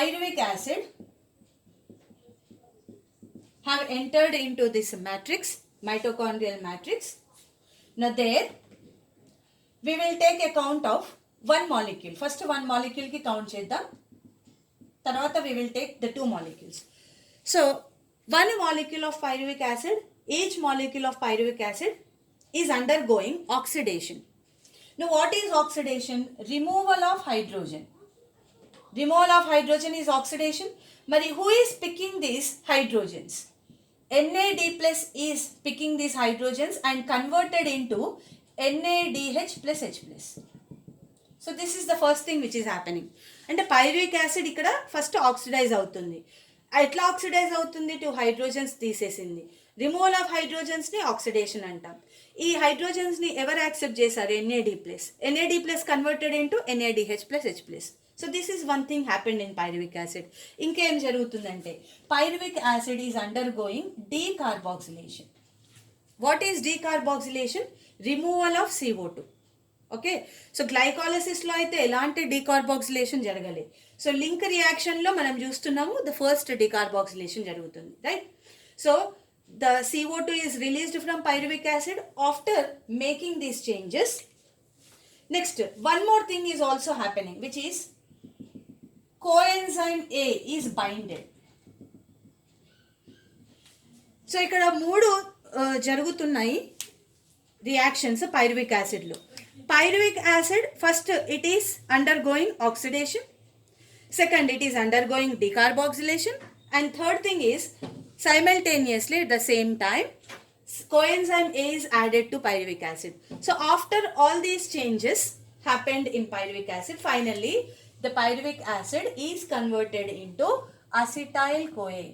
pyruvic acid have entered into this matrix, mitochondrial matrix. Now there we will take a count of one molecule. First one molecule ki count cheddam. Tarvata we will take the two molecules. So one molecule of pyruvic acid, each molecule of pyruvic acid is undergoing oxidation. Now what is oxidation? Removal of hydrogen. Removal of hydrogen is oxidation. Mari who is picking these hydrogens? NAD plus is picking these hydrogens and converted into NADH plus H plus. So this is the first thing which is happening. And the pyruvic acid ikkada first oxidize avutundi. Etla oxidize avutundi to hydrogens తీసేసింది. Removal of hydrogens ni oxidation అంటాం. ఈ hydrogens ni ever accept చేశారు? NAD plus. NAD plus converted into NADH plus H plus. So this is one thing happened in pyruvic acid. ఇంకేం జరుగుతుందంటే pyruvic acid is undergoing decarboxylation. What is decarboxylation? Removal of CO2. Okay, so గ్లైకాలసిస్లో అయితే ఎలాంటి decarboxylation జరగలేదు. So link రియాక్షన్లో మనం చూస్తున్నాము the first decarboxylation జరుగుతుంది, right? So the CO2 is released from pyruvic acid after making these changes. Next one more thing is also happening which is coenzyme A is binded. So ఇక్కడ మూడు జరుగుతున్నాయి reactions pyruvic acidలో. Pyruvic acid, first it is undergoing oxidation, second it is undergoing decarboxylation, and third thing is simultaneously at the same time coenzyme A is added to pyruvic acid. So after all these changes happened in pyruvic acid, finally the pyruvic acid is converted into acetyl CoA.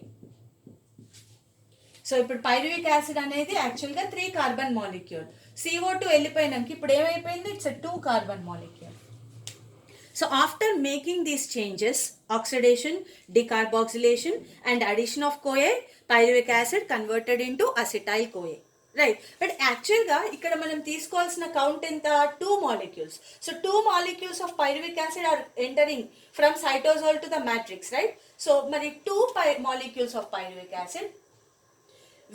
So ఇప్పుడు pyruvic acid అనేది యాక్చువల్గా 3 carbon molecule. CO2 వెళ్ళిపోయినాక ఇప్పుడు ఏమైపోయింది? It's 2 carbon molecule. So after making these changes, oxidation, decarboxylation and addition of CoA, pyruvic acid converted into acetyl CoA, right? But actually ఇక్కడ మనం తీసుకోవాల్సిన count ఎంత? 2 molecules. So 2 molecules of pyruvic acid are entering from cytosol to the matrix, right? So మరి 2 molecules of pyruvic acid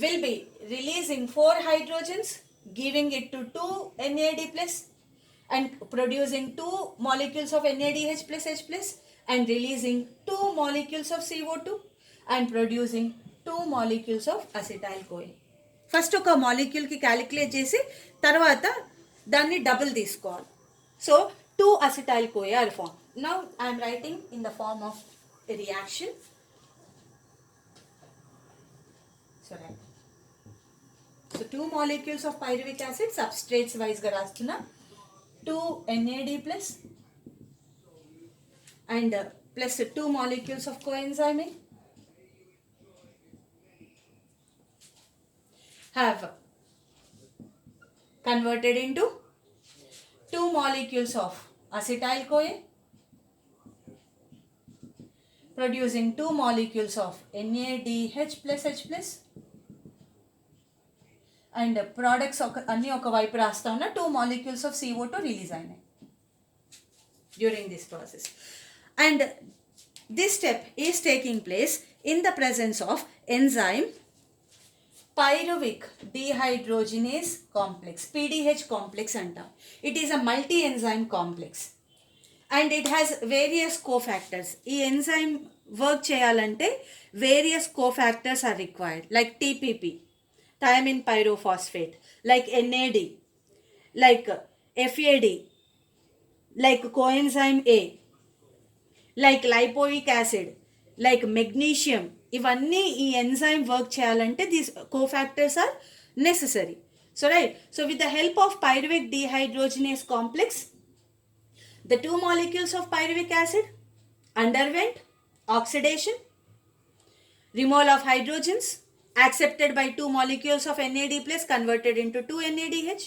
will be releasing 4 hydrogens, giving it to 2 NAD plus and producing 2 molecules of NADH plus H plus and releasing 2 molecules of CO2 and producing 2 molecules of acetyl CoA. First ఒక మాలిక్యూల్కి calculate చేసి తర్వాత దాన్ని double తీసుకోవాలి. So 2 acetyl CoA are formed. Now I am writing in the form of a reaction. So 2 molecules of pyruvic acid substrates wise ga rastuna 2 NAD plus and plus 2 molecules of coenzyme A have converted into 2 molecules of acetyl CoA, producing 2 molecules of NADH plus H plus and products అన్ని ఒక వైపు రాస్తా ఉన్న 2 molecules of CO2 release అయినాయి during this process. And this step is taking place in the presence of enzyme pyruvic dehydrogenase complex, PDH complex అంటాం. It is a multi-enzyme complex and it has various cofactors. ఈ enzyme work చేయాలంటే various cofactors are required like TPP, thiamine pyrophosphate, like NAD, like FAD, like coenzyme A, like lipoic acid, like magnesium. ఇవన్నీ ఈ enzyme work చేయాలంటే these cofactors are necessary. So right, so with the help of pyruvic dehydrogenase complex, the 2 molecules of pyruvic acid underwent oxidation, removal of hydrogens, accepted by 2 molecules of NAD plus converted into 2 NADH,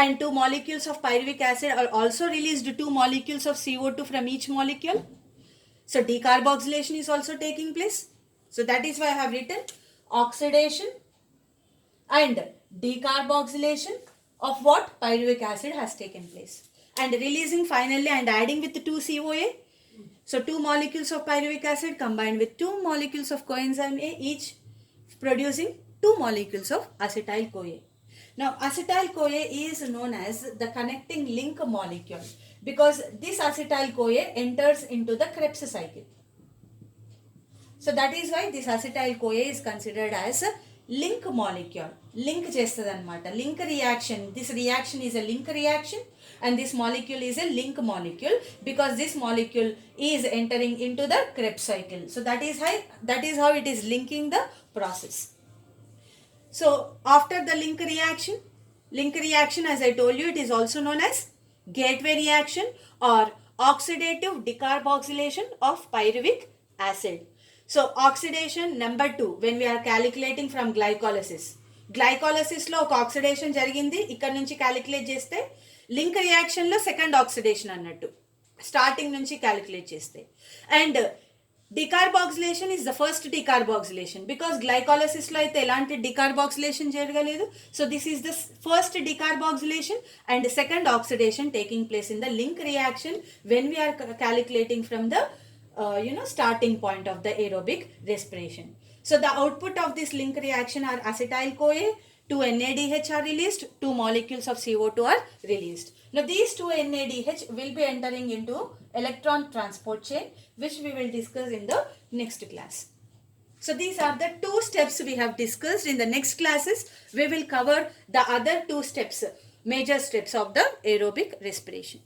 and 2 molecules of pyruvic acid are also released 2 molecules of CO2 from each molecule. So decarboxylation is also taking place. So that is why I have written oxidation and decarboxylation of what? Pyruvic acid has taken place, and releasing finally and adding with 2 CoA So 2 molecules of pyruvic acid combined with 2 molecules of coenzyme A, each producing 2 molecules of acetyl-CoA. Now acetyl-CoA is known as the connecting link molecule because this acetyl-CoA enters into the Krebs cycle. So that is why this acetyl-CoA is considered as a link molecule. Link chestadannamata. Link reaction. This reaction is a link reaction and this molecule is a link molecule because this molecule is entering into the Krebs cycle. So that is how it is linking the process. So after the link reaction, as I told you, it is also known as gateway reaction or oxidative decarboxylation of pyruvic acid. So oxidation number 2 when we are calculating from glycolysis. Glycolysis లో ఒక oxidation జరిగింది, ఇక్కడ నుంచి calculate చేస్తే link reaction లో second oxidation అన్నట్టు starting నుంచి calculate చేస్తే. And decarboxylation is the first decarboxylation because glycolysis లో అయితే ఎలాంటి డికార్బాక్సిలేషన్ జరగలేదు. So this is the first decarboxylation and second oxidation taking place in the link reaction when we are calculating from the starting point of the aerobic respiration. So the output of this link reaction are acetyl-CoA, 2 NADH are released, 2 molecules of CO2 are released. Now these 2 NADH will be entering into electron transport chain, which we will discuss in the next class. So these are the 2 steps we have discussed. In the next classes we will cover the other 2 steps, major steps of the aerobic respiration.